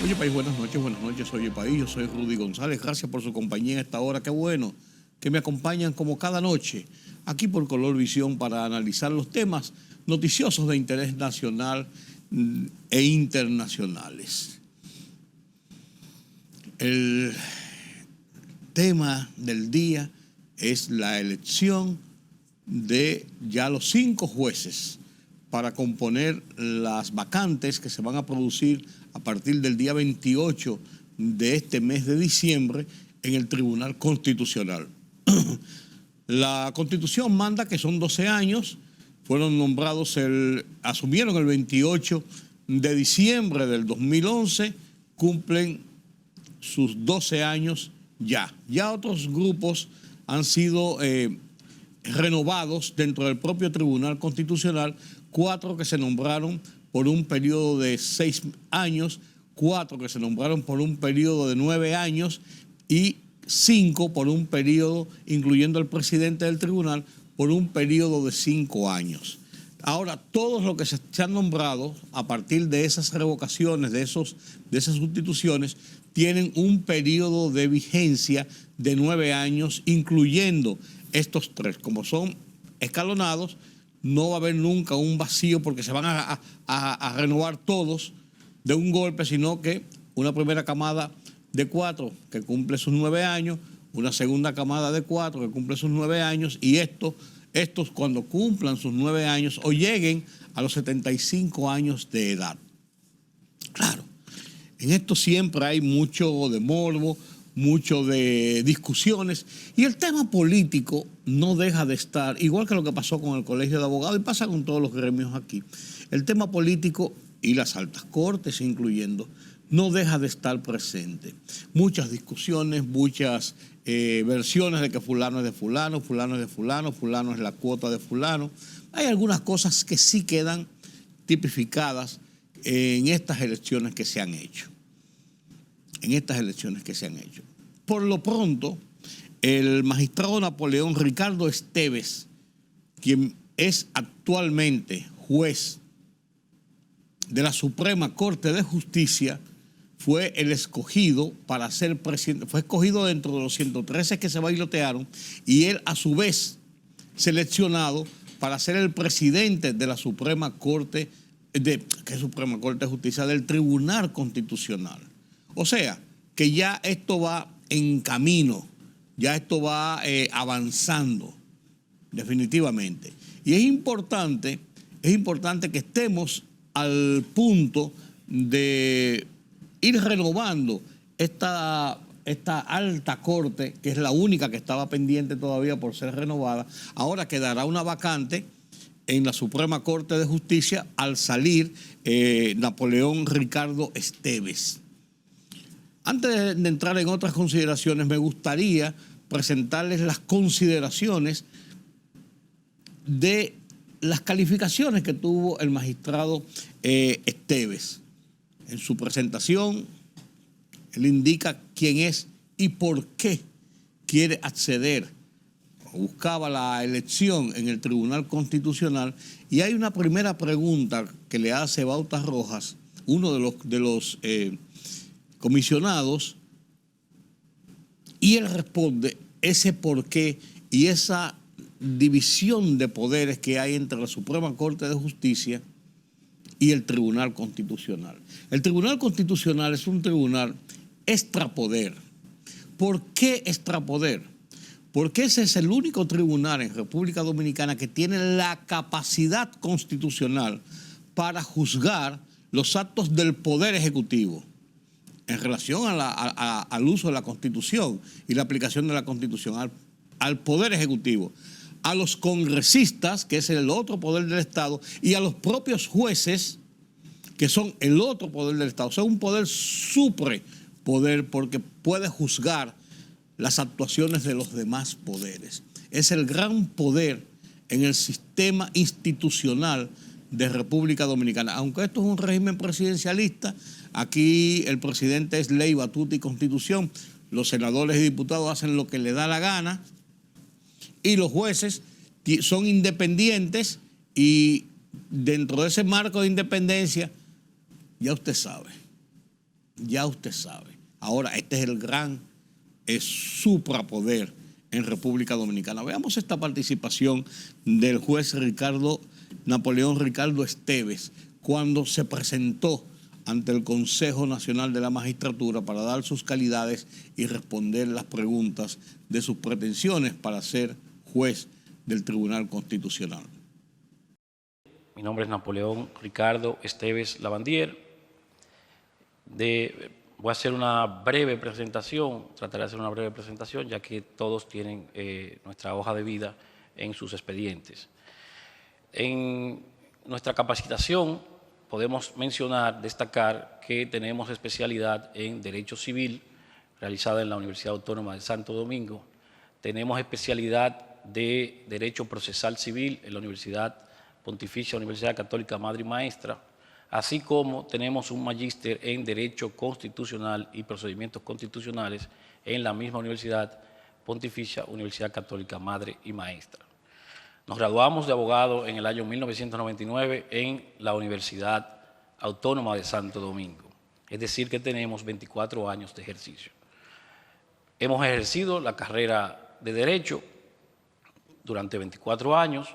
Oye, país, buenas noches, oye, país, yo soy Rudy González, gracias por su compañía en esta hora, qué bueno que me acompañan como cada noche aquí por Color Visión para analizar los temas noticiosos de interés nacional e internacionales. El tema del día es la elección de ya los 5 jueces para componer las vacantes que se van a producir a partir del día 28 de este mes de diciembre en el Tribunal Constitucional. La Constitución manda que son 12 años, fueron nombrados, asumieron el 28 de diciembre del 2011, cumplen sus 12 años ya. Ya otros grupos han sido renovados dentro del propio Tribunal Constitucional, 4 que se nombraron por un periodo de 6 años, 4 que se nombraron por un periodo de 9 años y 5 por un periodo, incluyendo al presidente del tribunal, por un periodo de 5 años. Ahora, todos los que se han nombrado a partir de esas revocaciones, de esas sustituciones, tienen un periodo de vigencia de 9 años, incluyendo estos 3. Como son escalonados, no va a haber nunca un vacío porque se van a renovar todos de un golpe, sino que una primera camada de 4 que cumple sus 9 años, una segunda camada de 4 que cumple sus 9 años y estos cuando cumplan sus 9 años o lleguen a los 75 años de edad. Claro, en esto siempre hay mucho de morbo, mucho de discusiones y el tema político no deja de estar, igual que lo que pasó con el Colegio de Abogados y pasa con todos los gremios aquí. El tema político y las altas cortes incluyendo, no deja de estar presente. Muchas discusiones, muchas versiones de que fulano es de fulano, fulano es de fulano, fulano es la cuota de fulano. Hay algunas cosas que sí quedan tipificadas en estas elecciones que se han hecho. Por lo pronto, el magistrado Napoleón Ricardo Esteves, quien es actualmente juez de la Suprema Corte de Justicia, fue el escogido para ser presidente, fue escogido dentro de los 113 que se bailotearon y él a su vez seleccionado para ser el presidente de la Suprema Corte de Justicia, del Tribunal Constitucional. O sea, que ya esto va en camino, ya esto va avanzando, definitivamente. Y es importante que estemos al punto de ir renovando esta alta corte, que es la única que estaba pendiente todavía por ser renovada. Ahora quedará una vacante en la Suprema Corte de Justicia al salir Napoleón Ricardo Esteves. Antes de entrar en otras consideraciones, me gustaría presentarles las consideraciones de las calificaciones que tuvo el magistrado Esteves. En su presentación, él indica quién es y por qué quiere acceder o buscaba la elección en el Tribunal Constitucional. Y hay una primera pregunta que le hace Bautas Rojas, uno de los comisionados, y él responde ese por qué y esa división de poderes que hay entre la Suprema Corte de Justicia y el Tribunal Constitucional. El Tribunal Constitucional es un tribunal extrapoder. ¿Por qué extrapoder? Porque ese es el único tribunal en República Dominicana que tiene la capacidad constitucional para juzgar los actos del Poder Ejecutivo en relación al uso de la Constitución y la aplicación de la Constitución, al Poder Ejecutivo, a los congresistas, que es el otro poder del Estado, y a los propios jueces, que son el otro poder del Estado. O sea, un poder suprepoder porque puede juzgar las actuaciones de los demás poderes. Es el gran poder en el sistema institucional de República Dominicana. Aunque esto es un régimen presidencialista, aquí el presidente es ley, batuta y constitución. Los senadores y diputados hacen lo que les da la gana y los jueces son independientes y dentro de ese marco de independencia, ya usted sabe, ya usted sabe. Ahora, este es el gran suprapoder en República Dominicana. Veamos esta participación del juez Napoleón Ricardo Esteves cuando se presentó ante el Consejo Nacional de la Magistratura para dar sus calidades y responder las preguntas de sus pretensiones para ser juez del Tribunal Constitucional. Mi nombre es Napoleón Ricardo Esteves Lavandier. Voy a hacer una breve presentación, trataré de hacer una breve presentación, ya que todos tienen nuestra hoja de vida en sus expedientes. En nuestra capacitación podemos mencionar, destacar que tenemos especialidad en Derecho Civil, realizada en la Universidad Autónoma de Santo Domingo. Tenemos especialidad de Derecho Procesal Civil en la Pontificia Universidad Católica Madre y Maestra, así como tenemos un magíster en Derecho Constitucional y Procedimientos Constitucionales en la misma Pontificia Universidad Católica Madre y Maestra. Nos graduamos de abogado en el año 1999 en la Universidad Autónoma de Santo Domingo, es decir, que tenemos 24 años de ejercicio. Hemos ejercido la carrera de Derecho durante 24 años.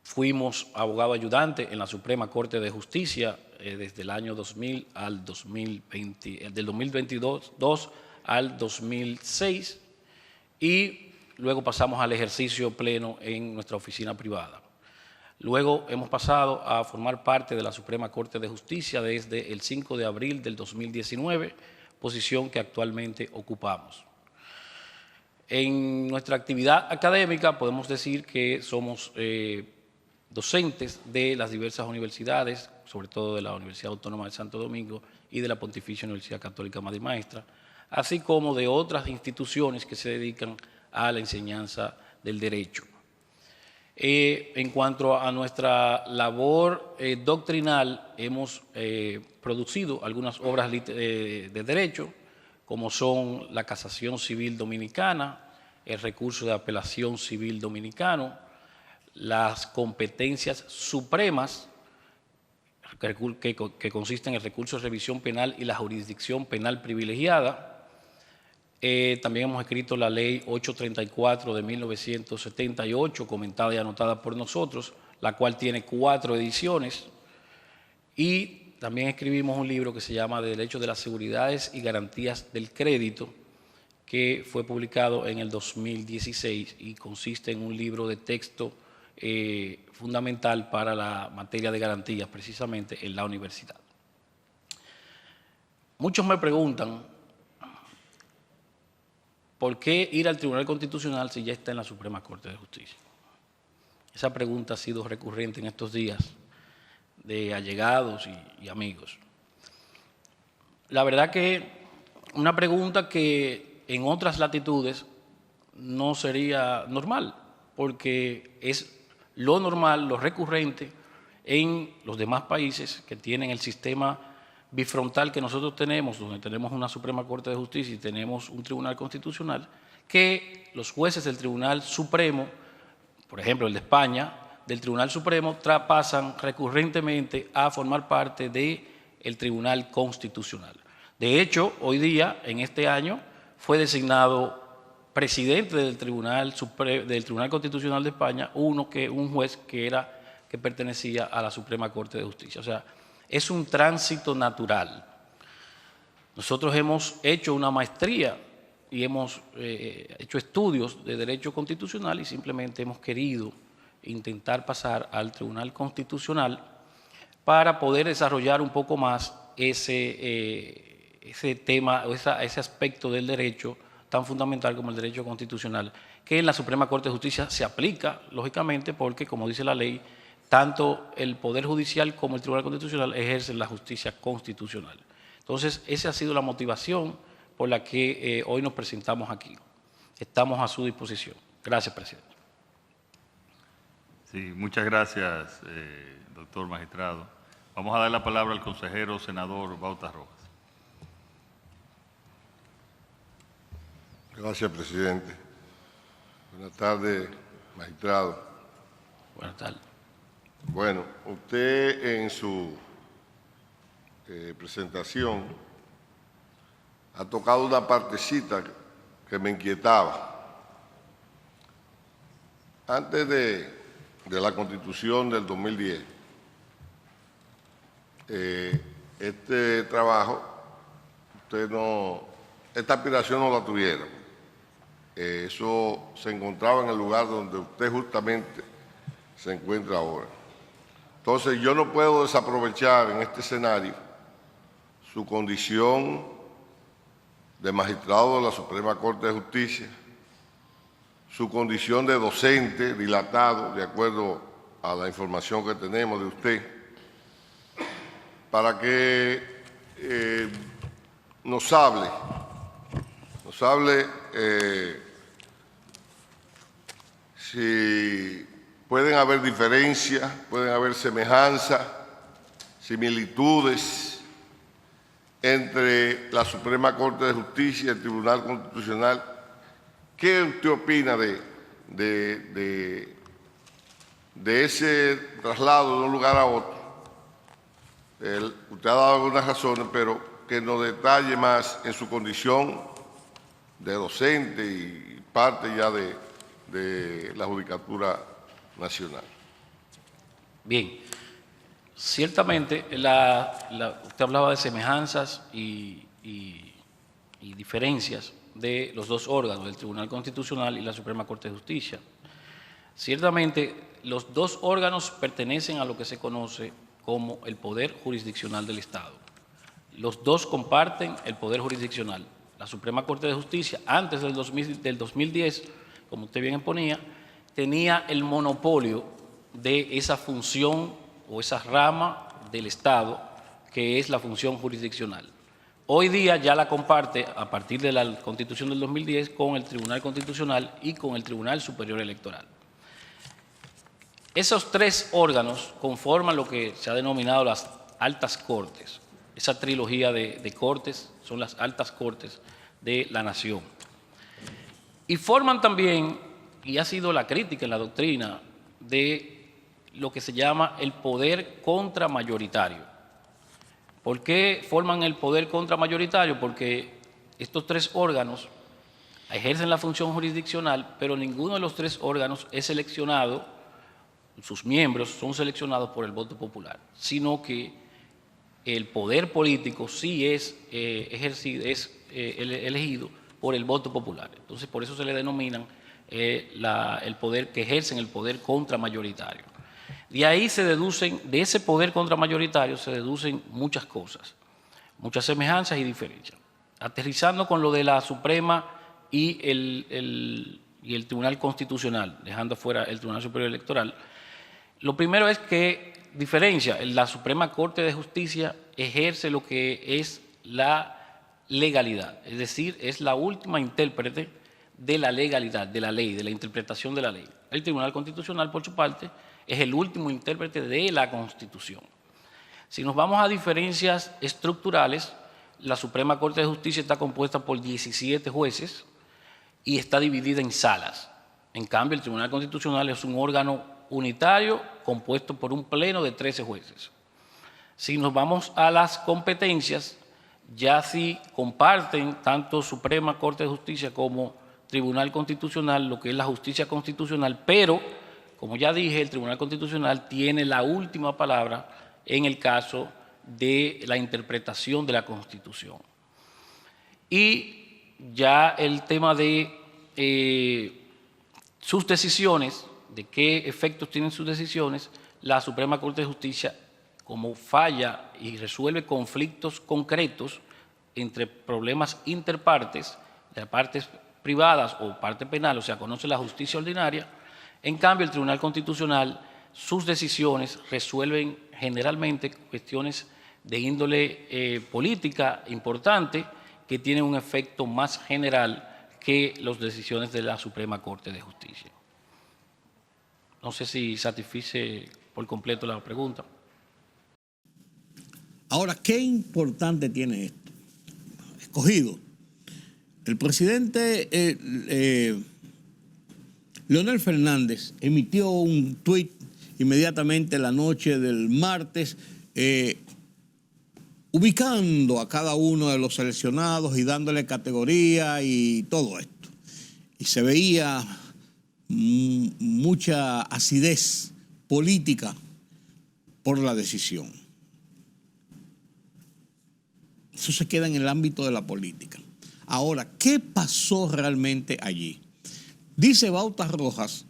Fuimos abogado ayudante en la Suprema Corte de Justicia desde el año 2000 al 2020, del 2022 al 2006, y luego pasamos al ejercicio pleno en nuestra oficina privada. Luego hemos pasado a formar parte de la Suprema Corte de Justicia desde el 5 de abril del 2019, posición que actualmente ocupamos. En nuestra actividad académica podemos decir que somos docentes de las diversas universidades, sobre todo de la Universidad Autónoma de Santo Domingo y de la Pontificia Universidad Católica Madre y Maestra, así como de otras instituciones que se dedican a la enseñanza del derecho. En cuanto a nuestra labor doctrinal, hemos producido algunas obras de derecho, como son la Casación Civil Dominicana, el Recurso de Apelación Civil Dominicano, las competencias supremas, que consisten en el recurso de revisión penal y la jurisdicción penal privilegiada. También hemos escrito la Ley 834 de 1978, comentada y anotada por nosotros, la cual tiene 4 ediciones. Y también escribimos un libro que se llama Derecho de las Seguridades y Garantías del Crédito, que fue publicado en el 2016 y consiste en un libro de texto fundamental para la materia de garantías, precisamente en la universidad. Muchos me preguntan, ¿por qué ir al Tribunal Constitucional si ya está en la Suprema Corte de Justicia? Esa pregunta ha sido recurrente en estos días de allegados y amigos. La verdad que una pregunta que en otras latitudes no sería normal, porque es lo normal, lo recurrente en los demás países que tienen el sistema bifrontal que nosotros tenemos, donde tenemos una Suprema Corte de Justicia y tenemos un Tribunal Constitucional, que los jueces del Tribunal Supremo, por ejemplo el de España, del Tribunal Supremo, pasan recurrentemente a formar parte del Tribunal Constitucional. De hecho, hoy día, en este año, fue designado presidente del Tribunal Constitucional de España un juez que pertenecía a la Suprema Corte de Justicia. O sea, es un tránsito natural. Nosotros hemos hecho una maestría y hemos hecho estudios de Derecho Constitucional y simplemente hemos querido intentar pasar al Tribunal Constitucional para poder desarrollar un poco más ese tema, ese aspecto del derecho tan fundamental como el derecho constitucional, que en la Suprema Corte de Justicia se aplica, lógicamente, porque, como dice la ley, tanto el Poder Judicial como el Tribunal Constitucional ejercen la justicia constitucional. Entonces, esa ha sido la motivación por la que hoy nos presentamos aquí. Estamos a su disposición. Gracias, presidente. Sí, muchas gracias, doctor magistrado. Vamos a dar la palabra al consejero senador Bautas Rojas. Gracias, presidente. Buenas tardes, magistrado. Buenas tardes. Bueno, usted en su presentación ha tocado una partecita que me inquietaba. Antes de la Constitución del 2010, este trabajo, esta aspiración no la tuvieron. Eso se encontraba en el lugar donde usted justamente se encuentra ahora. Entonces, yo no puedo desaprovechar en este escenario su condición de magistrado de la Suprema Corte de Justicia, su condición de docente dilatado, de acuerdo a la información que tenemos de usted, para que nos hable si pueden haber diferencias, pueden haber semejanzas, similitudes entre la Suprema Corte de Justicia y el Tribunal Constitucional. ¿Qué usted opina de ese traslado de un lugar a otro? Usted ha dado algunas razones, pero que nos detalle más en su condición de docente y parte ya de la Judicatura Nacional. Bien, ciertamente usted hablaba de semejanzas y diferencias de los dos órganos, el Tribunal Constitucional y la Suprema Corte de Justicia. Ciertamente, los dos órganos pertenecen a lo que se conoce como el poder jurisdiccional del Estado. Los dos comparten el poder jurisdiccional. La Suprema Corte de Justicia, antes del 2010, como usted bien exponía, tenía el monopolio de esa función o esa rama del Estado que es la función jurisdiccional. Hoy día ya la comparte, a partir de la Constitución del 2010, con el Tribunal Constitucional y con el Tribunal Superior Electoral. Esos tres órganos conforman lo que se ha denominado las altas cortes. Esa trilogía de cortes son las altas cortes de la nación. Y forman también, y ha sido la crítica en la doctrina, de lo que se llama el poder contramayoritario. ¿Por qué forman el poder contramayoritario? Porque estos tres órganos ejercen la función jurisdiccional, pero ninguno de los tres órganos es seleccionado, sus miembros son seleccionados por el voto popular, sino que el poder político sí es elegido por el voto popular. Entonces, por eso se le denominan el poder que ejercen el poder contramayoritario. De ahí de ese poder contramayoritario se deducen muchas cosas, muchas semejanzas y diferencias. Aterrizando con lo de la Suprema y el Tribunal Constitucional, dejando fuera el Tribunal Superior Electoral, lo primero es que diferencia, la Suprema Corte de Justicia ejerce lo que es la legalidad, es decir, es la última intérprete de la legalidad, de la ley, de la interpretación de la ley. El Tribunal Constitucional, por su parte, es el último intérprete de la Constitución. Si nos vamos a diferencias estructurales, la Suprema Corte de Justicia está compuesta por 17 jueces y está dividida en salas. En cambio, el Tribunal Constitucional es un órgano unitario compuesto por un pleno de 13 jueces. Si nos vamos a las competencias, ya sí comparten tanto Suprema Corte de Justicia como Tribunal Constitucional lo que es la justicia constitucional, pero, como ya dije, el Tribunal Constitucional tiene la última palabra en el caso de la interpretación de la Constitución. Y ya el tema de sus decisiones, de qué efectos tienen sus decisiones, la Suprema Corte de Justicia, como falla y resuelve conflictos concretos entre problemas interpartes, de partes privadas o parte penal, o sea, conoce la justicia ordinaria. En cambio, el Tribunal Constitucional, sus decisiones resuelven generalmente cuestiones de índole política importante que tienen un efecto más general que las decisiones de la Suprema Corte de Justicia. No sé si satisfice por completo la pregunta. Ahora, ¿qué importante tiene esto? Escogido. El presidente Leonel Fernández emitió un tuit inmediatamente la noche del martes ubicando a cada uno de los seleccionados y dándole categoría y todo esto. Y se veía mucha acidez política por la decisión. Eso se queda en el ámbito de la política. Ahora, ¿qué pasó realmente allí? Dice Bautas Rojas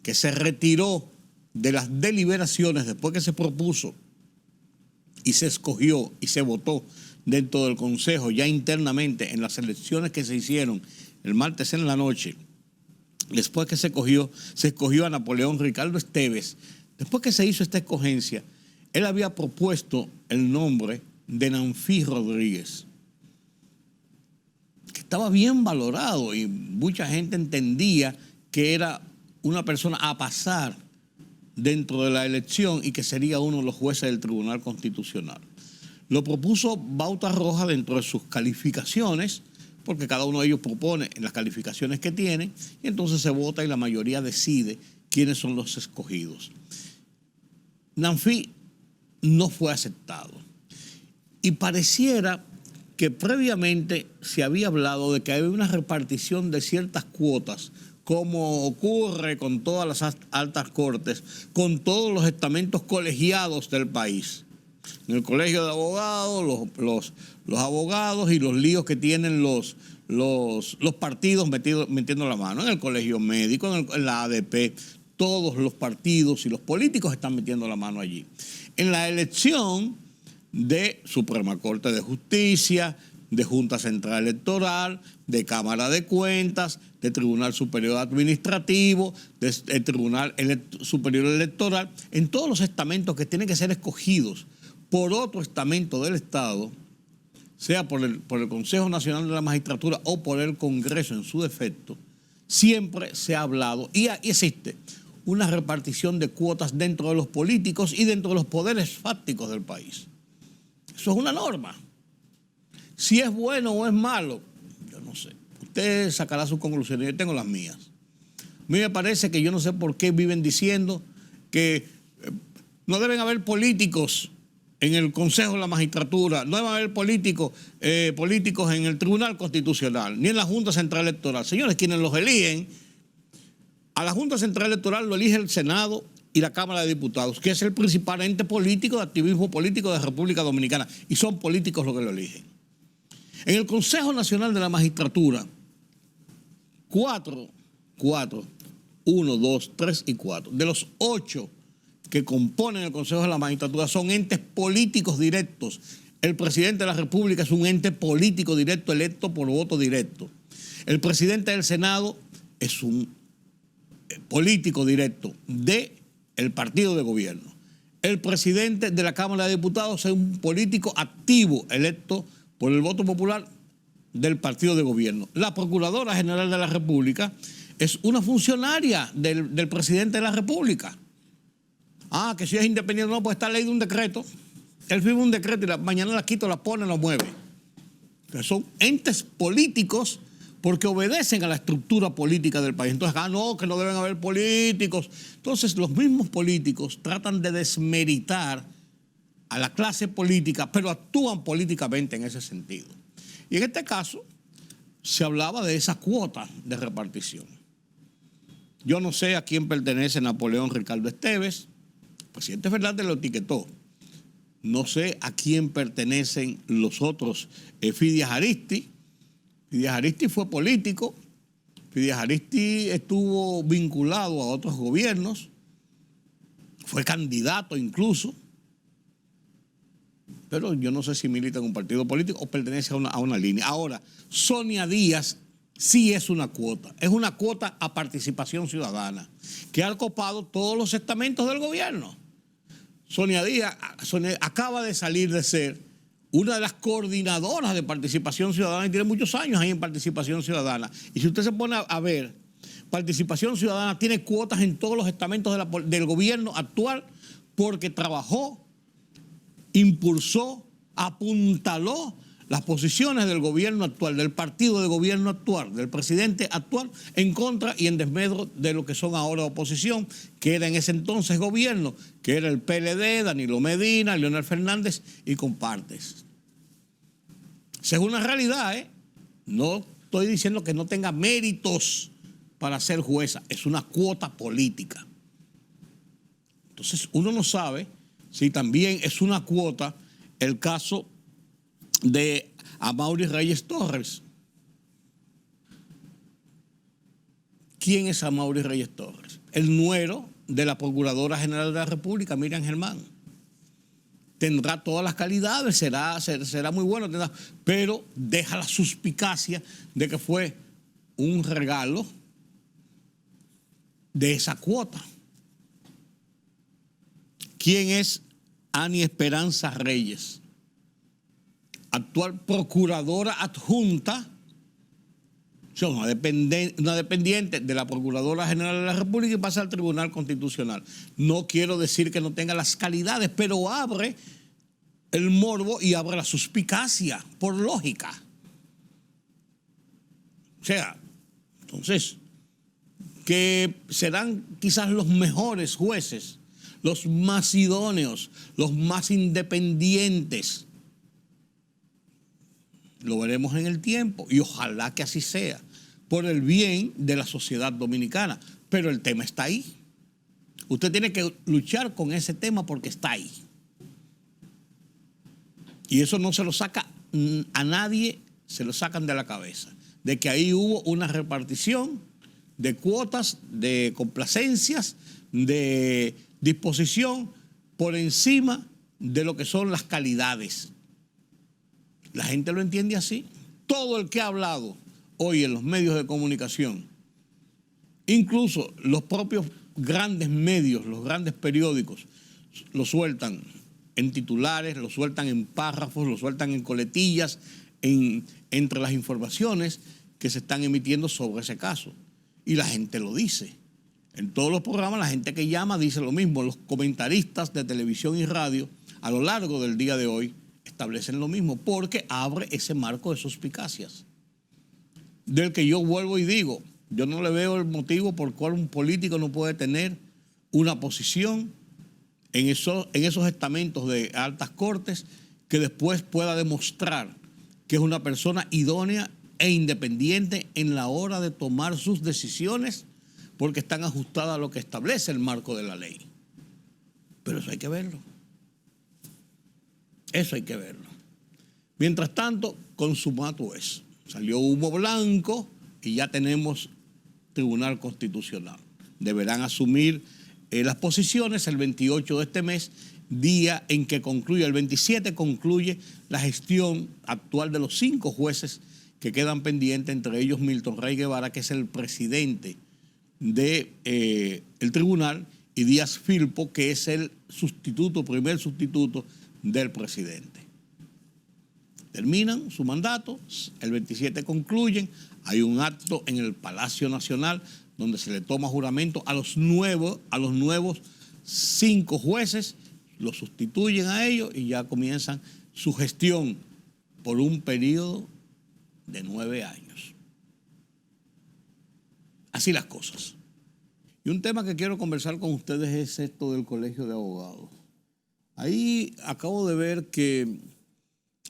que se retiró de las deliberaciones después que se propuso y se escogió y se votó dentro del Consejo ya internamente en las elecciones que se hicieron el martes en la noche. Después que se escogió a Napoleón Ricardo Esteves. Después que se hizo esta escogencia, él había propuesto el nombre de Nanfi Rodríguez, que estaba bien valorado y mucha gente entendía que era una persona a pasar dentro de la elección y que sería uno de los jueces del Tribunal Constitucional. Lo propuso Bautas Rojas dentro de sus calificaciones, porque cada uno de ellos propone en las calificaciones que tienen, y entonces se vota y la mayoría decide quiénes son los escogidos. Nanfi no fue aceptado. Y pareciera que previamente se había hablado de que había una repartición de ciertas cuotas, como ocurre con todas las altas cortes, con todos los estamentos colegiados del país. En el colegio de abogados, los abogados y los líos que tienen los partidos metiendo la mano. En el colegio médico, en la ADP, todos los partidos y los políticos están metiendo la mano allí. En la elección de Suprema Corte de Justicia, de Junta Central Electoral, de Cámara de Cuentas, de Tribunal Superior Administrativo, de Tribunal Superior Electoral, en todos los estamentos que tienen que ser escogidos por otro estamento del Estado, sea por el Consejo Nacional de la Magistratura o por el Congreso en su defecto, siempre se ha hablado y existe una repartición de cuotas dentro de los políticos y dentro de los poderes fácticos del país. Eso es una norma. Si es bueno o es malo, yo no sé. Usted sacará sus conclusiones, yo tengo las mías. A mí me parece que yo no sé por qué viven diciendo que no deben haber políticos en el Consejo de la Magistratura, no deben haber políticos en el Tribunal Constitucional, ni en la Junta Central Electoral. Señores, quienes los eligen, a la Junta Central Electoral lo elige el Senado y la Cámara de Diputados, que es el principal ente político de activismo político de la República Dominicana, y son políticos los que lo eligen. En el Consejo Nacional de la Magistratura, 1, 2, 3 y 4, de los 8 que componen el Consejo de la Magistratura son entes políticos directos. El presidente de la República es un ente político directo electo por voto directo. El presidente del Senado es un político directo del partido de gobierno. El presidente de la Cámara de Diputados es un político activo electo por el voto popular del partido de gobierno. La Procuradora General de la República es una funcionaria del presidente de la República. Que si es independiente, no, pues está ley de un decreto. Él firma un decreto y mañana la quita, la pone, la mueve. Entonces son entes políticos porque obedecen a la estructura política del país. Entonces, no, que no deben haber políticos. Entonces, los mismos políticos tratan de desmeritar a la clase política, pero actúan políticamente en ese sentido. Y en este caso, se hablaba de esa cuota de repartición. Yo no sé a quién pertenece Napoleón Ricardo Esteves. El presidente Fernández lo etiquetó. No sé a quién pertenecen los otros. Fidias Aristi. Fidias Aristi fue político. Fidias Aristi estuvo vinculado a otros gobiernos. Fue candidato incluso. Pero yo no sé si milita en un partido político o pertenece a una línea. Ahora, Sonia Díaz sí es una cuota. Es una cuota a participación ciudadana que ha copado todos los estamentos del gobierno. Sonia Díaz acaba de salir de ser una de las coordinadoras de participación ciudadana y tiene muchos años ahí en participación ciudadana. Y si usted se pone a ver, participación ciudadana tiene cuotas en todos los estamentos del gobierno actual porque trabajó, impulsó, apuntaló las posiciones del gobierno actual, del partido de gobierno actual, del presidente actual, en contra y en desmedro de lo que son ahora oposición, que era en ese entonces gobierno, que era el PLD, Danilo Medina, Leonel Fernández y compartes. Esa es una realidad, ¿eh? No estoy diciendo que no tenga méritos para ser jueza, es una cuota política. Entonces, uno no sabe si también es una cuota el caso de Amaury Reyes Torres. ¿Quién es Amaury Reyes Torres? El nuero de la Procuradora General de la República, Miriam Germán. Tendrá todas las calidades, será muy bueno, pero deja la suspicacia de que fue un regalo de esa cuota. ¿Quién es Ani Esperanza Reyes? Actual procuradora adjunta, una dependiente de la Procuradora General de la República y pasa al Tribunal Constitucional. No quiero decir que no tenga las calidades, pero abre el morbo y abre la suspicacia, por lógica. O sea, entonces, que serán quizás los mejores jueces, los más idóneos, los más independientes. Lo veremos en el tiempo y ojalá que así sea, por el bien de la sociedad dominicana. Pero el tema está ahí. Usted tiene que luchar con ese tema porque está ahí. Y eso no se lo saca a nadie, se lo sacan de la cabeza. De que ahí hubo una repartición de cuotas, de complacencias, de disposición por encima de lo que son las calidades. La gente lo entiende así. Todo el que ha hablado hoy en los medios de comunicación, incluso los propios grandes medios, los grandes periódicos, lo sueltan en titulares, lo sueltan en párrafos, lo sueltan en coletillas, entre las informaciones que se están emitiendo sobre ese caso. Y la gente lo dice. En todos los programas la gente que llama dice lo mismo. Los comentaristas de televisión y radio a lo largo del día de hoy establecen lo mismo porque abre ese marco de suspicacias. Del que yo vuelvo y digo, yo no le veo el motivo por el cual un político no puede tener una posición en esos estamentos de altas cortes que después pueda demostrar que es una persona idónea e independiente en la hora de tomar sus decisiones porque están ajustadas a lo que establece el marco de la ley. Pero eso hay que verlo. Eso hay que verlo. Mientras tanto, consumado es. Salió humo blanco y ya tenemos Tribunal Constitucional. Deberán asumir las posiciones el 28 de este mes, día en que concluye, el 27 concluye la gestión actual de los 5 jueces que quedan pendientes, entre ellos Milton Rey Guevara, que es el presidente del tribunal, y Díaz Filpo, que es el primer sustituto del presidente. Terminan su mandato, el 27 concluyen, hay un acto en el Palacio Nacional donde se le toma juramento a los nuevos 5 jueces, los sustituyen a ellos y ya comienzan su gestión por un periodo de 9 años. Así las cosas. Y un tema que quiero conversar con ustedes es esto del Colegio de Abogados. Ahí acabo de ver que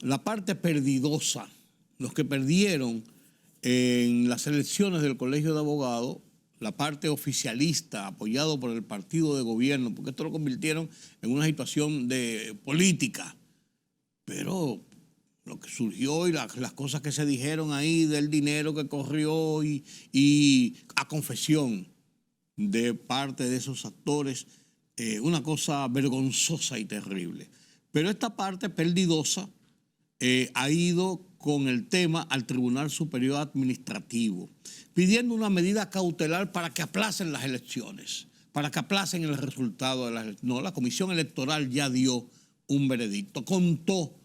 la parte perdidosa, los que perdieron en las elecciones del Colegio de Abogados, la parte oficialista, apoyado por el partido de gobierno, porque esto lo convirtieron en una situación de política. Pero lo que surgió y las cosas que se dijeron ahí del dinero que corrió y a confesión de parte de esos actores, una cosa vergonzosa y terrible. Pero esta parte perdidosa ha ido con el tema al Tribunal Superior Administrativo, pidiendo una medida cautelar para que aplacen las elecciones, para que aplacen el resultado de las elecciones. No, la Comisión Electoral ya dio un veredicto, contó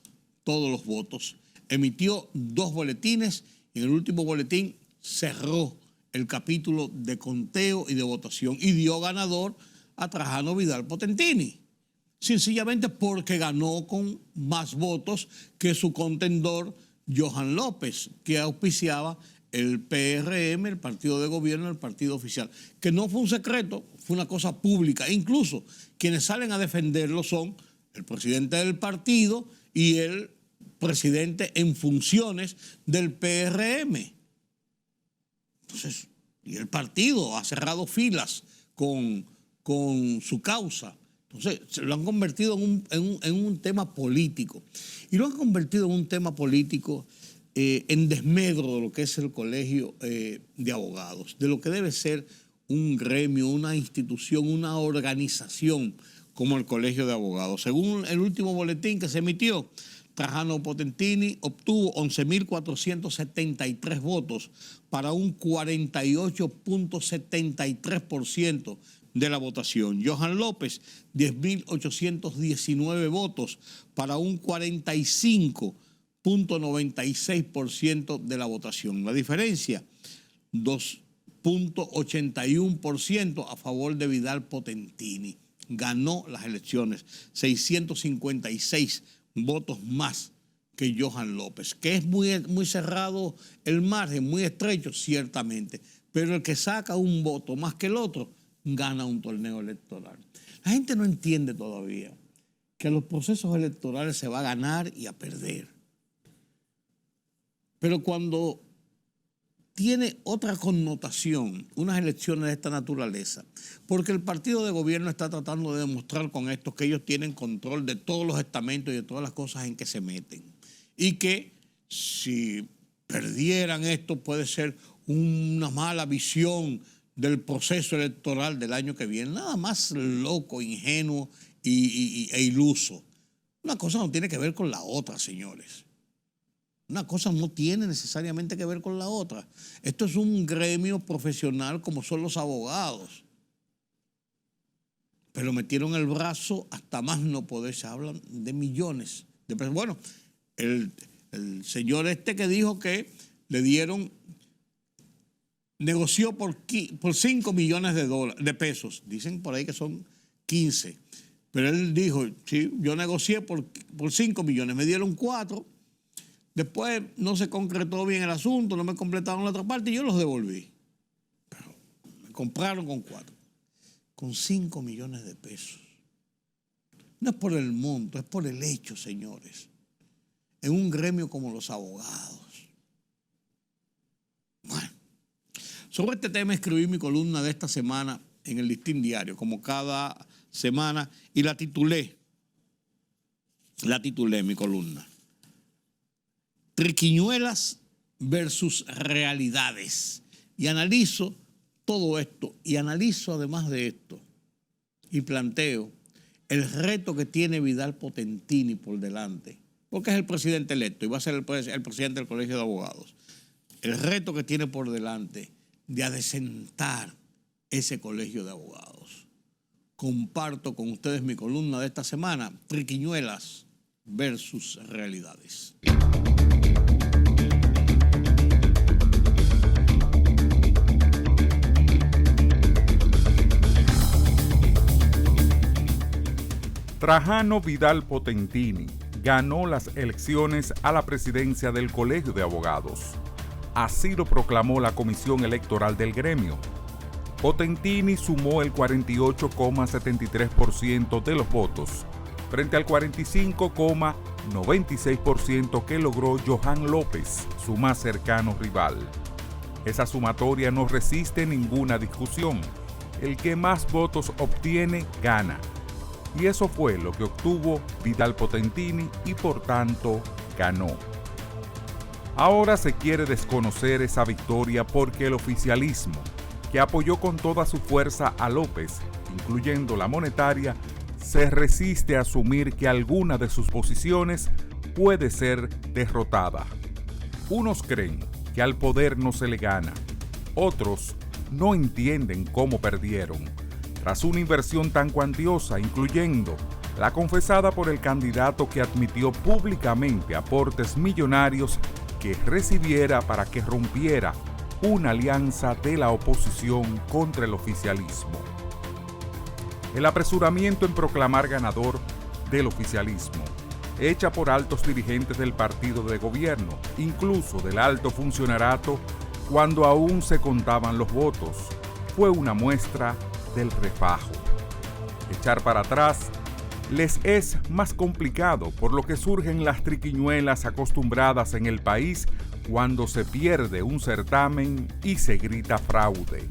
todos los votos, emitió 2 boletines y en el último boletín cerró el capítulo de conteo y de votación y dio ganador a Trajano Vidal Potentini, sencillamente porque ganó con más votos que su contendor Johan López, que auspiciaba el PRM, el partido de gobierno, el partido oficial, que no fue un secreto, fue una cosa pública. E incluso quienes salen a defenderlo son el presidente del partido y el presidente en funciones del PRM. Entonces, y el partido ha cerrado filas con su causa. Entonces, se lo han convertido en un tema político. Y lo han convertido en un tema político en desmedro de lo que es el colegio de abogados, de lo que debe ser un gremio, una institución, una organización como el colegio de abogados. Según el último boletín que se emitió, Trajano Potentini obtuvo 11.473 votos para un 48.73% de la votación. Johan López, 10.819 votos para un 45.96% de la votación. La diferencia, 2.81% a favor de Vidal Potentini. Ganó las elecciones, 656 votos más que Johan López, que es muy cerrado el margen, muy estrecho, ciertamente, pero el que saca un voto más que el otro, gana un torneo electoral. La gente no entiende todavía que los procesos electorales se va a ganar y a perder. Pero cuando tiene otra connotación unas elecciones de esta naturaleza, porque el partido de gobierno está tratando de demostrar con esto que ellos tienen control de todos los estamentos y de todas las cosas en que se meten, y que si perdieran esto puede ser una mala visión del proceso electoral del año que viene. Nada más loco, ingenuo e iluso. Una cosa no tiene que ver con la otra, señores. Una cosa no tiene necesariamente que ver con la otra. Esto es un gremio profesional como son los abogados. Pero metieron el brazo hasta más no poder. Se hablan de millones de pesos. Bueno, el señor que dijo que le dieron, negoció por 5 millones de pesos. Dicen por ahí que son 15. Pero él dijo, sí, yo negocié por 5 millones, me dieron 4. Después no se concretó bien el asunto, no me completaron la otra parte y yo los devolví. Pero me compraron con 4. Con 5 millones de pesos. No es por el monto, es por el hecho, señores. En un gremio como los abogados. Bueno, sobre este tema escribí mi columna de esta semana en el Listín Diario, como cada semana, y la titulé mi columna. Triquiñuelas versus realidades. Y analizo todo esto, y analizo además de esto, y planteo el reto que tiene Vidal Potentini por delante, porque es el presidente electo y va a ser el presidente del Colegio de Abogados. El reto que tiene por delante de adecentar ese Colegio de Abogados. Comparto con ustedes mi columna de esta semana, Triquiñuelas versus realidades. Trajano Vidal Potentini ganó las elecciones a la presidencia del Colegio de Abogados. Así lo proclamó la Comisión Electoral del gremio. Potentini sumó el 48,73% de los votos, frente al 45,96% que logró Johan López, su más cercano rival. Esa sumatoria no resiste ninguna discusión. El que más votos obtiene, gana. Y eso fue lo que obtuvo Vidal Potentini y por tanto ganó. Ahora se quiere desconocer esa victoria porque el oficialismo, que apoyó con toda su fuerza a López, incluyendo la monetaria, se resiste a asumir que alguna de sus posiciones puede ser derrotada. Unos creen que al poder no se le gana, otros no entienden cómo perdieron. Tras una inversión tan cuantiosa, incluyendo la confesada por el candidato que admitió públicamente aportes millonarios que recibiera para que rompiera una alianza de la oposición contra el oficialismo. El apresuramiento en proclamar ganador del oficialismo, hecha por altos dirigentes del partido de gobierno, incluso del alto funcionariado, cuando aún se contaban los votos, fue una muestra del refajo. Echar para atrás les es más complicado, por lo que surgen las triquiñuelas acostumbradas en el país cuando se pierde un certamen y se grita fraude,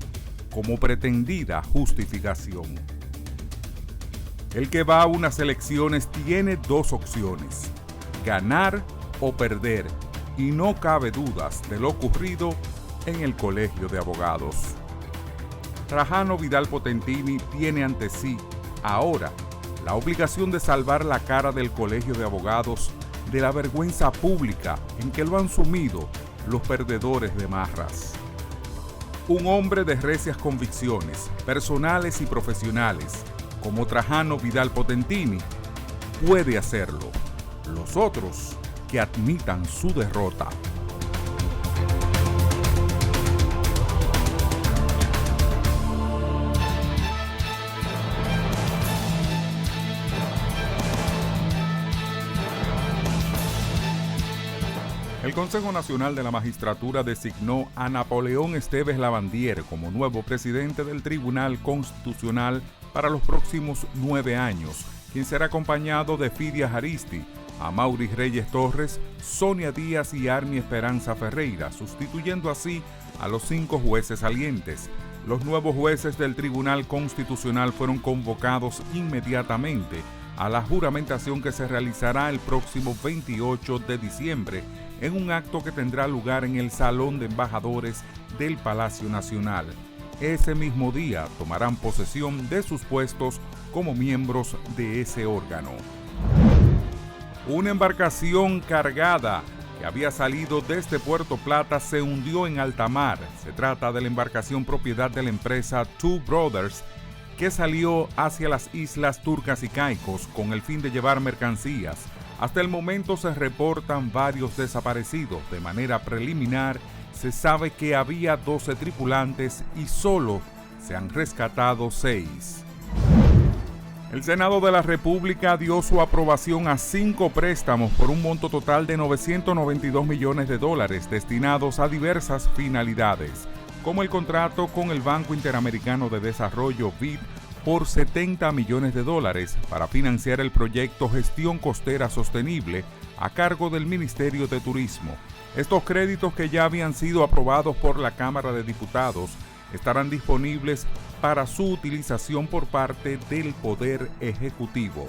como pretendida justificación. El que va a unas elecciones tiene dos opciones: ganar o perder, y no cabe dudas de lo ocurrido en el Colegio de Abogados. Trajano Vidal Potentini tiene ante sí, ahora, la obligación de salvar la cara del Colegio de Abogados de la vergüenza pública en que lo han sumido los perdedores de Marras. Un hombre de recias convicciones, personales y profesionales, como Trajano Vidal Potentini, puede hacerlo. Los otros que admitan su derrota. El Consejo Nacional de la Magistratura designó a Napoleón Esteves Lavandier como nuevo presidente del Tribunal Constitucional para los próximos 9 años, quien será acompañado de Fidia Jaristi, Amaury Reyes Torres, Sonia Díaz y Armi Esperanza Ferreira, sustituyendo así a los 5 jueces salientes. Los nuevos jueces del Tribunal Constitucional fueron convocados inmediatamente a la juramentación que se realizará el próximo 28 de diciembre en un acto que tendrá lugar en el Salón de Embajadores del Palacio Nacional. Ese mismo día tomarán posesión de sus puestos como miembros de ese órgano. Una embarcación cargada que había salido desde Puerto Plata se hundió en alta mar. Se trata de la embarcación propiedad de la empresa Two Brothers, que salió hacia las islas Turcas y Caicos con el fin de llevar mercancías. Hasta el momento se reportan varios desaparecidos. De manera preliminar, se sabe que había 12 tripulantes y solo se han rescatado 6. El Senado de la República dio su aprobación a 5 préstamos por un monto total de $992 millones destinados a diversas finalidades, como el contrato con el Banco Interamericano de Desarrollo BID por $70 millones para financiar el proyecto Gestión Costera Sostenible a cargo del Ministerio de Turismo. Estos créditos, que ya habían sido aprobados por la Cámara de Diputados, estarán disponibles para su utilización por parte del Poder Ejecutivo.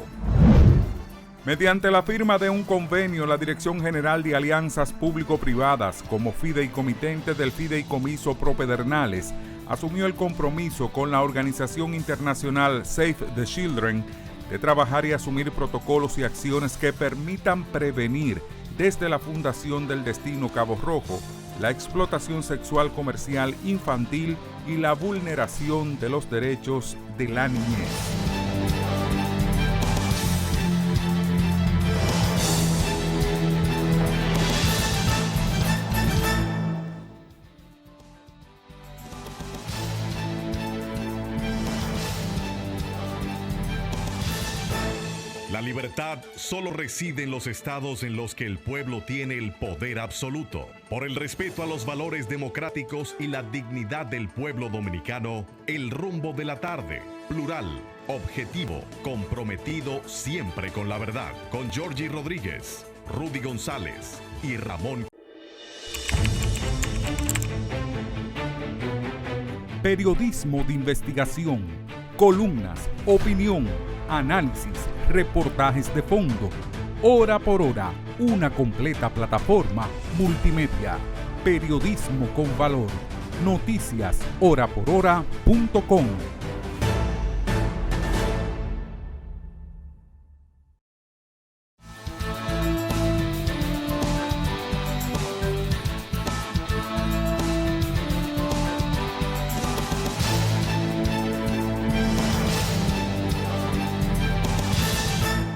Mediante la firma de un convenio, la Dirección General de Alianzas Público-Privadas, como fideicomitente del Fideicomiso Propedernales, asumió el compromiso con la organización internacional Save the Children de trabajar y asumir protocolos y acciones que permitan prevenir desde la Fundación del Destino Cabo Rojo la explotación sexual comercial infantil y la vulneración de los derechos de la niñez. La libertad solo reside en los estados en los que el pueblo tiene el poder absoluto. Por el respeto a los valores democráticos y la dignidad del pueblo dominicano, El Rumbo de la Tarde, plural, objetivo, comprometido siempre con la verdad. Con Georgie Rodríguez, Rudy González y Ramón. Periodismo de investigación, columnas, opinión, análisis, reportajes de fondo, hora por hora, una completa plataforma multimedia. Periodismo con valor. Noticias horaporhora.com.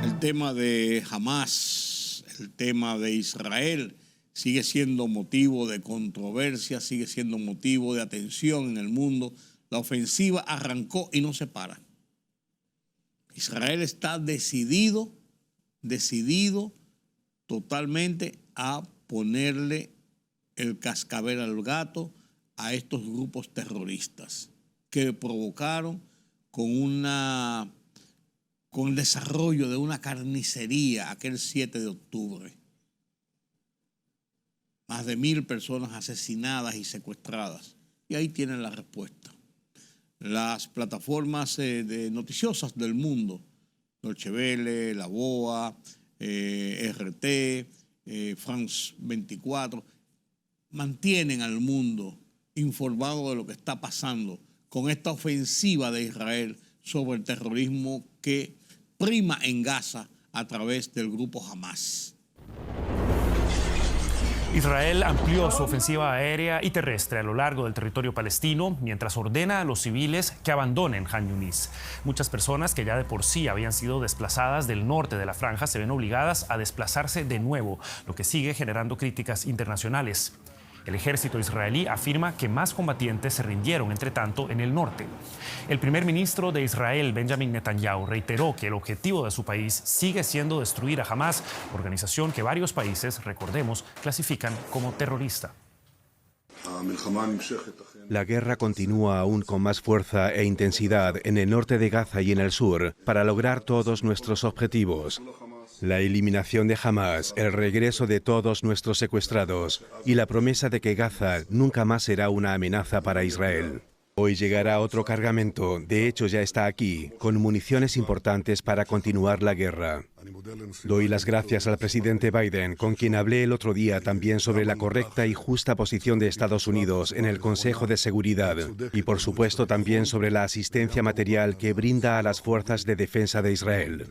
El tema de Hamás, el tema de Israel, sigue siendo motivo de controversia, sigue siendo motivo de atención en el mundo. La ofensiva arrancó y no se para. Israel está decidido totalmente a ponerle el cascabel al gato a estos grupos terroristas que provocaron con con el desarrollo de una carnicería aquel 7 de octubre. Más de 1.000 personas asesinadas y secuestradas. Y ahí tienen la respuesta. Las plataformas noticiosas del mundo, Deutsche Welle, La Boa, RT, France 24, mantienen al mundo informado de lo que está pasando con esta ofensiva de Israel sobre el terrorismo que prima en Gaza a través del grupo Hamas. Israel amplió su ofensiva aérea y terrestre a lo largo del territorio palestino mientras ordena a los civiles que abandonen Khan Yunis. Muchas personas que ya de por sí habían sido desplazadas del norte de la franja se ven obligadas a desplazarse de nuevo, lo que sigue generando críticas internacionales. El ejército israelí afirma que más combatientes se rindieron, entre tanto, en el norte. El primer ministro de Israel, Benjamin Netanyahu, reiteró que el objetivo de su país sigue siendo destruir a Hamas, organización que varios países, recordemos, clasifican como terrorista. La guerra continúa aún con más fuerza e intensidad en el norte de Gaza y en el sur para lograr todos nuestros objetivos. La eliminación de Hamas, el regreso de todos nuestros secuestrados y la promesa de que Gaza nunca más será una amenaza para Israel. Hoy llegará otro cargamento, de hecho ya está aquí, con municiones importantes para continuar la guerra. Doy las gracias al presidente Biden, con quien hablé el otro día también sobre la correcta y justa posición de Estados Unidos en el Consejo de Seguridad y por supuesto también sobre la asistencia material que brinda a las fuerzas de defensa de Israel.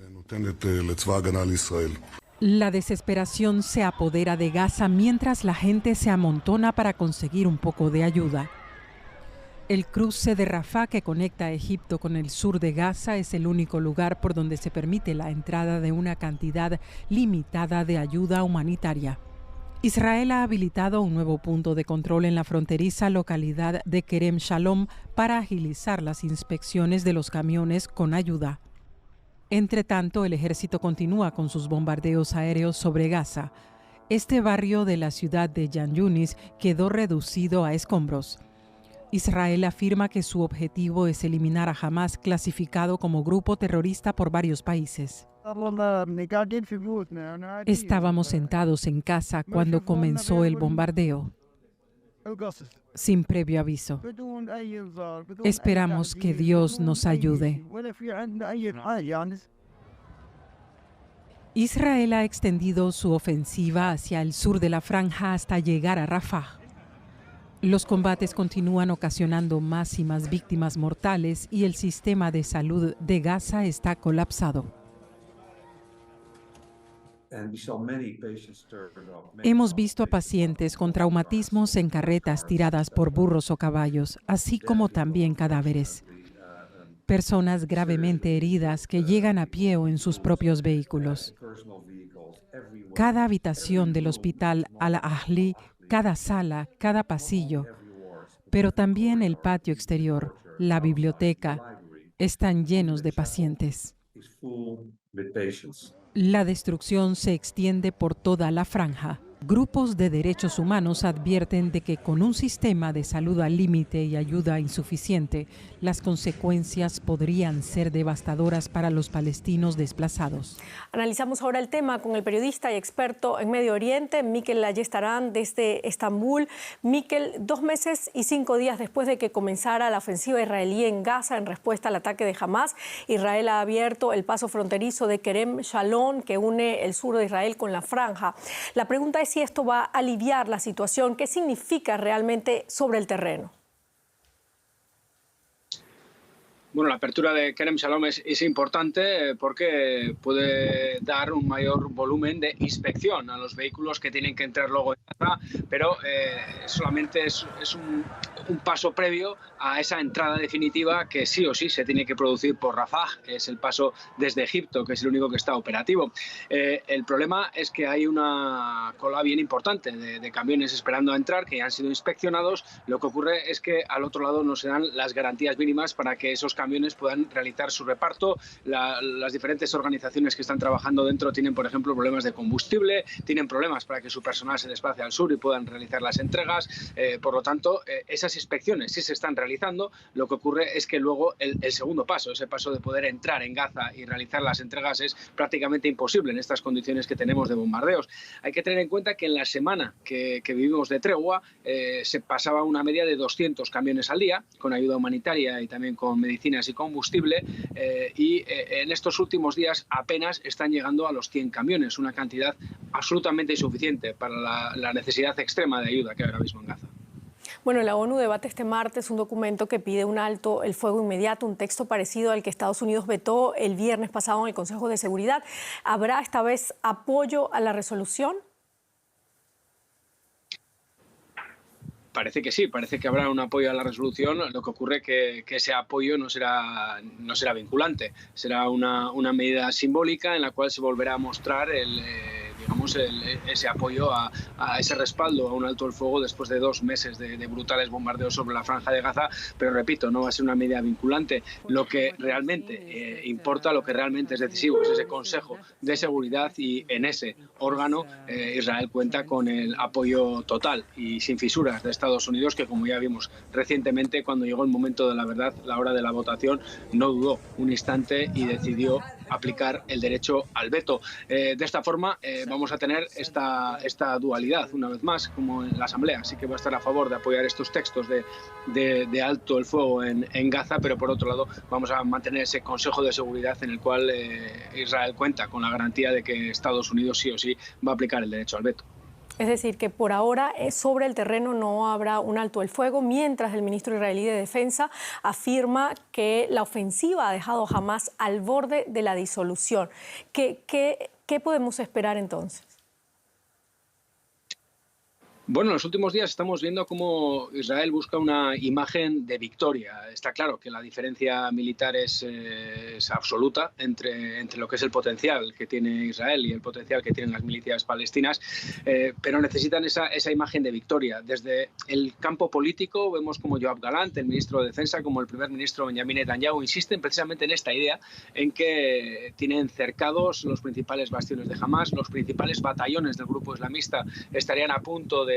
La desesperación se apodera de Gaza mientras la gente se amontona para conseguir un poco de ayuda. El cruce de Rafah que conecta a Egipto con el sur de Gaza es el único lugar por donde se permite la entrada de una cantidad limitada de ayuda humanitaria. Israel ha habilitado un nuevo punto de control en la fronteriza localidad de Kerem Shalom para agilizar las inspecciones de los camiones con ayuda. Entre tanto, el ejército continúa con sus bombardeos aéreos sobre Gaza. Este barrio de la ciudad de Khan Yunis quedó reducido a escombros. Israel afirma que su objetivo es eliminar a Hamas, clasificado como grupo terrorista por varios países. Estábamos sentados en casa cuando comenzó el bombardeo, sin previo aviso. Esperamos que Dios nos ayude. Israel ha extendido su ofensiva hacia el sur de la franja hasta llegar a Rafah. Los combates continúan ocasionando más y más víctimas mortales y el sistema de salud de Gaza está colapsado. Hemos visto a pacientes con traumatismos en carretas tiradas por burros o caballos, así como también cadáveres. Personas gravemente heridas que llegan a pie o en sus propios vehículos. Cada habitación del hospital Al-Ahli, cada sala, cada pasillo, pero también el patio exterior, la biblioteca, están llenos de pacientes. La destrucción se extiende por toda la franja. Grupos de derechos humanos advierten de que con un sistema de salud al límite y ayuda insuficiente, las consecuencias podrían ser devastadoras para los palestinos desplazados. Analizamos ahora el tema con el periodista y experto en Medio Oriente, Mikel Ayestarán, desde Estambul. Mikel, 2 meses y 5 días después de que comenzara la ofensiva israelí en Gaza en respuesta al ataque de Hamas, Israel ha abierto el paso fronterizo de Kerem Shalom, que une el sur de Israel con la franja. La pregunta es si esto va a aliviar la situación. ¿Qué significa realmente sobre el terreno? Bueno, la apertura de Kerem Shalom es importante porque puede dar un mayor volumen de inspección a los vehículos que tienen que entrar luego en Gaza, pero solamente es un paso previo a esa entrada definitiva que sí o sí se tiene que producir por Rafah. Es el paso desde Egipto, que es el único que está operativo. El problema es que hay una cola bien importante de camiones esperando a entrar, que ya han sido inspeccionados. Lo que ocurre es que al otro lado no se dan las garantías mínimas para que esos camiones camiones puedan realizar su reparto. Las diferentes organizaciones que están trabajando dentro tienen, por ejemplo, problemas de combustible, tienen problemas para que su personal se desplace al sur y puedan realizar las entregas. Por lo tanto, esas inspecciones sí se están realizando. Lo que ocurre es que luego el segundo paso, ese paso de poder entrar en Gaza y realizar las entregas, es prácticamente imposible en estas condiciones que tenemos de bombardeos. Hay que tener en cuenta que en la semana que vivimos de tregua se pasaba una media de 200 camiones al día, con ayuda humanitaria y también con medicinas y combustible, y en estos últimos días apenas están llegando a los 100 camiones, una cantidad absolutamente insuficiente para la necesidad extrema de ayuda que hay ahora mismo en Gaza. Bueno, la ONU debate este martes un documento que pide un alto el fuego inmediato, un texto parecido al que Estados Unidos vetó el viernes pasado en el Consejo de Seguridad. ¿Habrá esta vez apoyo a la resolución? Parece que sí, parece que habrá un apoyo a la resolución. Lo que ocurre es que ese apoyo no será vinculante. Será una medida simbólica en la cual se volverá a mostrar ese apoyo a ese respaldo a un alto el fuego después de 2 meses de brutales bombardeos sobre la Franja de Gaza. Pero repito, no va a ser una medida vinculante. Lo que realmente importa, lo que realmente es decisivo, es ese Consejo de Seguridad, y en ese órgano Israel cuenta con el apoyo total y sin fisuras de Estados Unidos, que, como ya vimos recientemente, cuando llegó el momento de la verdad, la hora de la votación, no dudó un instante y decidió aplicar el derecho al veto. De esta forma vamos a tener esta dualidad una vez más, como en la Asamblea. Sí que va a estar a favor de apoyar estos textos de alto el fuego en Gaza, pero por otro lado vamos a mantener ese Consejo de Seguridad en el cual Israel cuenta con la garantía de que Estados Unidos sí o sí va a aplicar el derecho al veto. Es decir, que por ahora sobre el terreno no habrá un alto el fuego, mientras el ministro israelí de Defensa afirma que la ofensiva ha dejado a Hamás al borde de la disolución. ¿Qué podemos esperar entonces? Bueno, en los últimos días estamos viendo cómo Israel busca una imagen de victoria. Está claro que la diferencia militar es absoluta entre lo que es el potencial que tiene Israel y el potencial que tienen las milicias palestinas, pero necesitan esa imagen de victoria. Desde el campo político vemos como Yoav Galant, el ministro de Defensa, como el primer ministro Benjamin Netanyahu, insisten precisamente en esta idea, en que tienen cercados los principales bastiones de Hamás, los principales batallones del grupo islamista estarían a punto de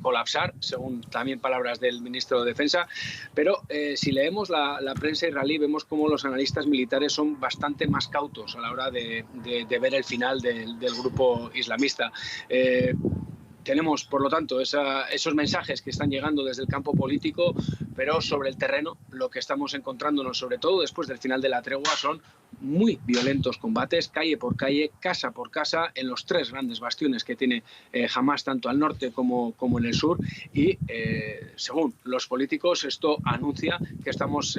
colapsar, según también palabras del ministro de Defensa. Pero si leemos la prensa israelí, vemos cómo los analistas militares son bastante más cautos a la hora de ver el final del grupo islamista. Tenemos, por lo tanto, esos mensajes que están llegando desde el campo político, pero sobre el terreno lo que estamos encontrándonos, sobre todo después del final de la tregua, son muy violentos combates, calle por calle, casa por casa, en los 3 grandes bastiones que tiene Hamás, tanto al norte como en el sur. Y según los políticos, esto anuncia que estamos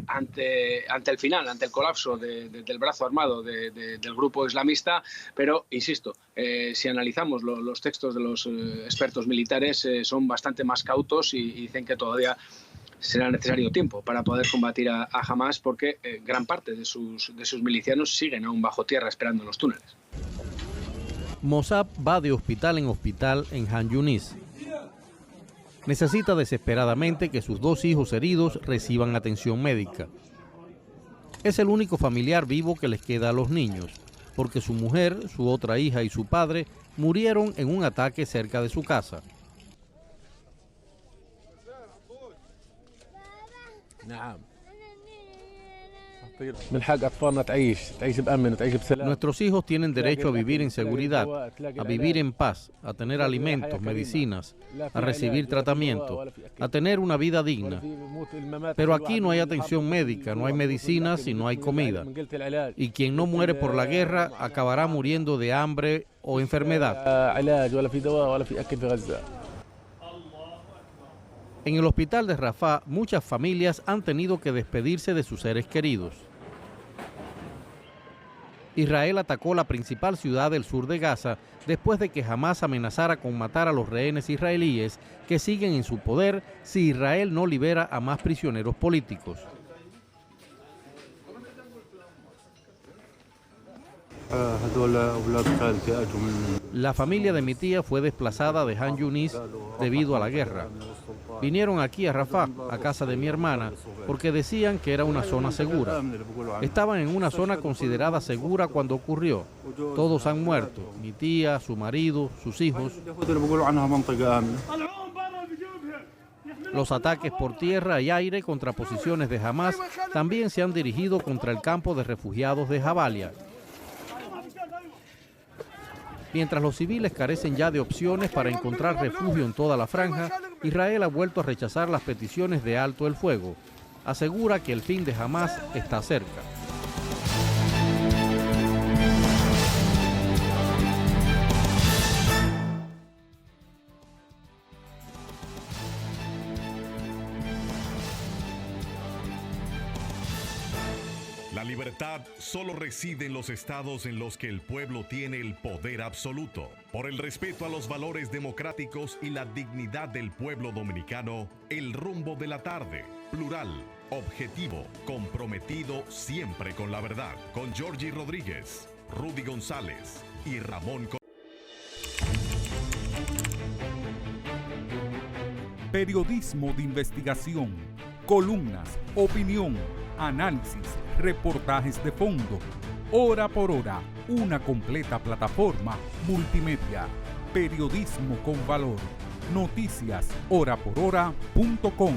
ante el final, ante el colapso del brazo armado del grupo islamista. Pero, insisto, si analizamos los textos de los expertos militares, son bastante más cautos y dicen que todavía será necesario tiempo para poder combatir a Hamás, porque gran parte de sus milicianos siguen aún bajo tierra esperando en los túneles. Mossab va de hospital en hospital en Han Yunis. Necesita desesperadamente que sus 2 hijos heridos reciban atención médica. Es el único familiar vivo que les queda a los niños, porque su mujer, su otra hija y su padre murieron en un ataque cerca de su casa. Nuestros hijos tienen derecho a vivir en seguridad, a vivir en paz, a tener alimentos, medicinas, a recibir tratamiento, a tener una vida digna. Pero aquí no hay atención médica, no hay medicinas y no hay comida. Y quien no muere por la guerra acabará muriendo de hambre o enfermedad. En el hospital de Rafah, muchas familias han tenido que despedirse de sus seres queridos. Israel atacó la principal ciudad del sur de Gaza después de que Hamás amenazara con matar a los rehenes israelíes que siguen en su poder si Israel no libera a más prisioneros políticos. La familia de mi tía fue desplazada de Han Yunis debido a la guerra. Vinieron aquí a Rafah, a casa de mi hermana, porque decían que era una zona segura. Estaban en una zona considerada segura cuando ocurrió. Todos han muerto, mi tía, su marido, sus hijos. Los ataques por tierra y aire contra posiciones de Hamas también se han dirigido contra el campo de refugiados de Jabalia. Mientras los civiles carecen ya de opciones para encontrar refugio en toda la franja, Israel ha vuelto a rechazar las peticiones de alto el fuego. Asegura que el fin de Hamas está cerca. La libertad solo reside en los estados en los que el pueblo tiene el poder absoluto. Por el respeto a los valores democráticos y la dignidad del pueblo dominicano, el rumbo de la tarde, plural, objetivo, comprometido siempre con la verdad. Con Georgie Rodríguez, Rudy González y Ramón. Periodismo de investigación, columnas, opinión, análisis, reportajes de fondo. Hora por hora, una completa plataforma multimedia. Periodismo con valor. Noticias horaporhora.com.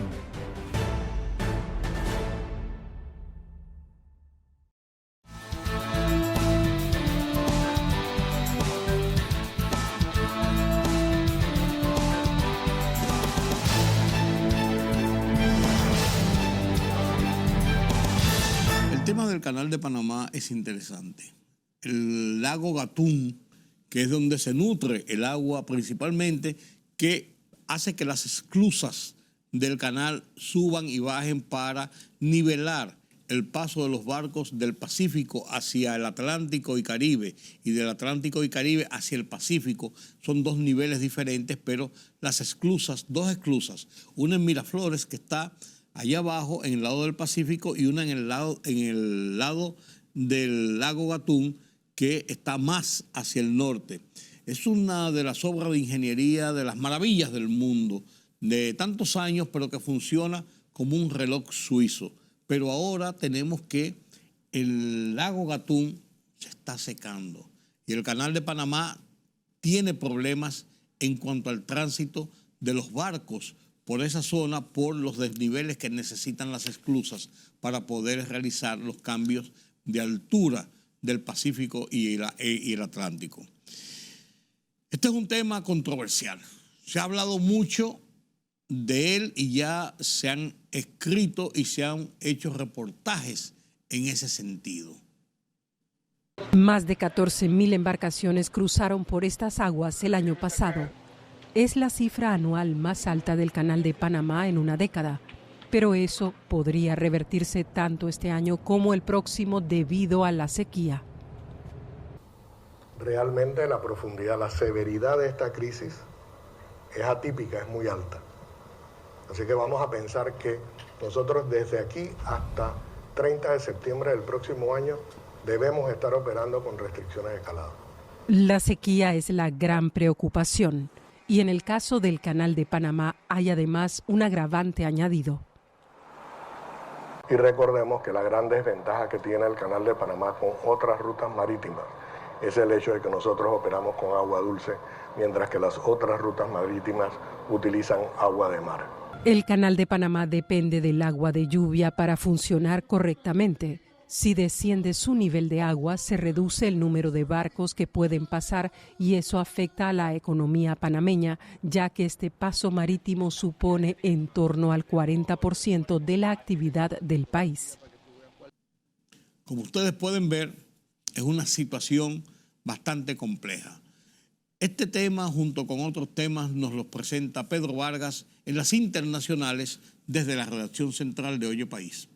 El tema del Canal de Panamá es interesante. El lago Gatún, que es donde se nutre el agua principalmente, que hace que las esclusas del canal suban y bajen para nivelar el paso de los barcos del Pacífico hacia el Atlántico y Caribe y del Atlántico y Caribe hacia el Pacífico. Son dos niveles diferentes, pero las esclusas, dos esclusas, una en Miraflores, que está allá abajo en el lado del Pacífico, y una en el lado del lago Gatún, que está más hacia el norte. Es una de las obras de ingeniería, de las maravillas del mundo, de tantos años, pero que funciona como un reloj suizo. Pero ahora tenemos que el lago Gatún se está secando y el Canal de Panamá tiene problemas en cuanto al tránsito de los barcos por esa zona, por los desniveles que necesitan las esclusas para poder realizar los cambios de altura del Pacífico y el Atlántico. Este es un tema controversial. Se ha hablado mucho de él y ya se han escrito y se han hecho reportajes en ese sentido. Más de 14.000 embarcaciones cruzaron por estas aguas el año pasado. Es la cifra anual más alta del Canal de Panamá en una década, pero eso podría revertirse tanto este año como el próximo debido a la sequía. Realmente la profundidad, la severidad de esta crisis es atípica, es muy alta. Así que vamos a pensar que nosotros desde aquí hasta 30 de septiembre del próximo año debemos estar operando con restricciones de calado. La sequía es la gran preocupación. Y en el caso del Canal de Panamá hay además un agravante añadido. Y recordemos que la gran desventaja que tiene el Canal de Panamá con otras rutas marítimas es el hecho de que nosotros operamos con agua dulce, mientras que las otras rutas marítimas utilizan agua de mar. El Canal de Panamá depende del agua de lluvia para funcionar correctamente. Si desciende su nivel de agua, se reduce el número de barcos que pueden pasar y eso afecta a la economía panameña, ya que este paso marítimo supone en torno al 40% de la actividad del país. Como ustedes pueden ver, es una situación bastante compleja. Este tema, junto con otros temas, nos los presenta Pedro Vargas en las internacionales desde la redacción central de Oye País.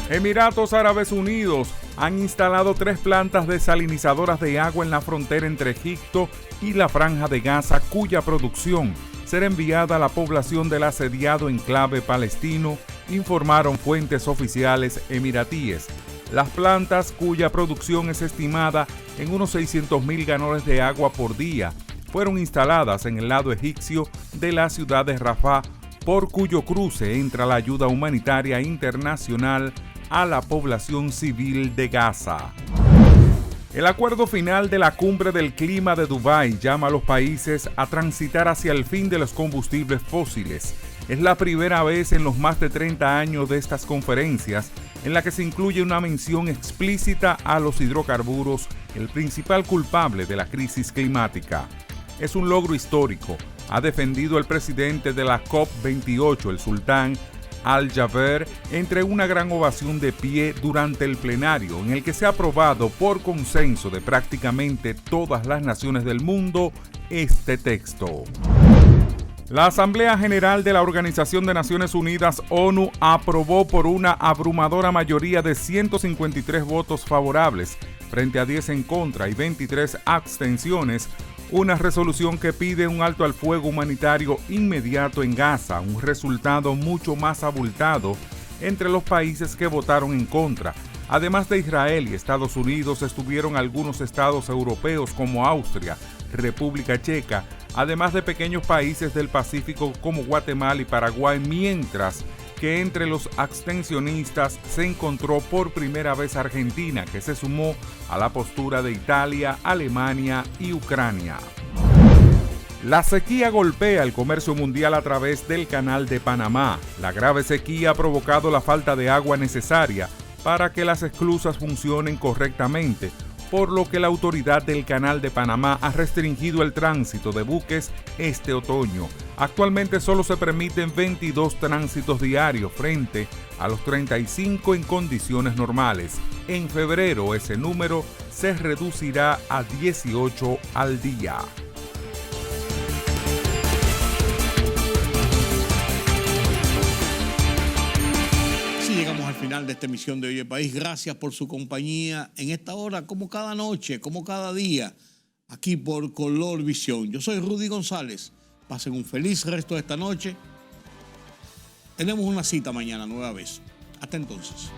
Emiratos Árabes Unidos han instalado 3 plantas desalinizadoras de agua en la frontera entre Egipto y la Franja de Gaza, cuya producción ser enviada a la población del asediado enclave palestino, informaron fuentes oficiales emiratíes. Las plantas, cuya producción es estimada en unos 600.000 galones de agua por día, fueron instaladas en el lado egipcio de la ciudad de Rafah, por cuyo cruce entra la ayuda humanitaria internacional a la población civil de Gaza. El acuerdo final de la Cumbre del Clima de Dubái llama a los países a transitar hacia el fin de los combustibles fósiles. Es la primera vez en los más de 30 años de estas conferencias en la que se incluye una mención explícita a los hidrocarburos, el principal culpable de la crisis climática. Es un logro histórico, ha defendido el presidente de la COP28, el sultán Al-Jaber, entre una gran ovación de pie durante el plenario, en el que se ha aprobado por consenso de prácticamente todas las naciones del mundo este texto. La Asamblea General de la Organización de Naciones Unidas, ONU, aprobó por una abrumadora mayoría de 153 votos favorables frente a 10 en contra y 23 abstenciones, una resolución que pide un alto al fuego humanitario inmediato en Gaza, un resultado mucho más abultado entre los países que votaron en contra. Además de Israel y Estados Unidos, estuvieron algunos estados europeos como Austria, República Checa, además de pequeños países del Pacífico como Guatemala y Paraguay, mientras que entre los abstencionistas se encontró por primera vez Argentina, que se sumó a la postura de Italia, Alemania y Ucrania. La sequía golpea el comercio mundial a través del Canal de Panamá. La grave sequía ha provocado la falta de agua necesaria para que las esclusas funcionen correctamente, por lo que la autoridad del Canal de Panamá ha restringido el tránsito de buques este otoño. Actualmente solo se permiten 22 tránsitos diarios frente a los 35 en condiciones normales. En febrero ese número se reducirá a 18 al día. Llegamos al final de esta emisión de Oye País. Gracias por su compañía en esta hora, como cada noche, como cada día, aquí por Color Visión. Yo soy Rudy González. Pasen un feliz resto de esta noche. Tenemos una cita mañana nueva vez. Hasta entonces.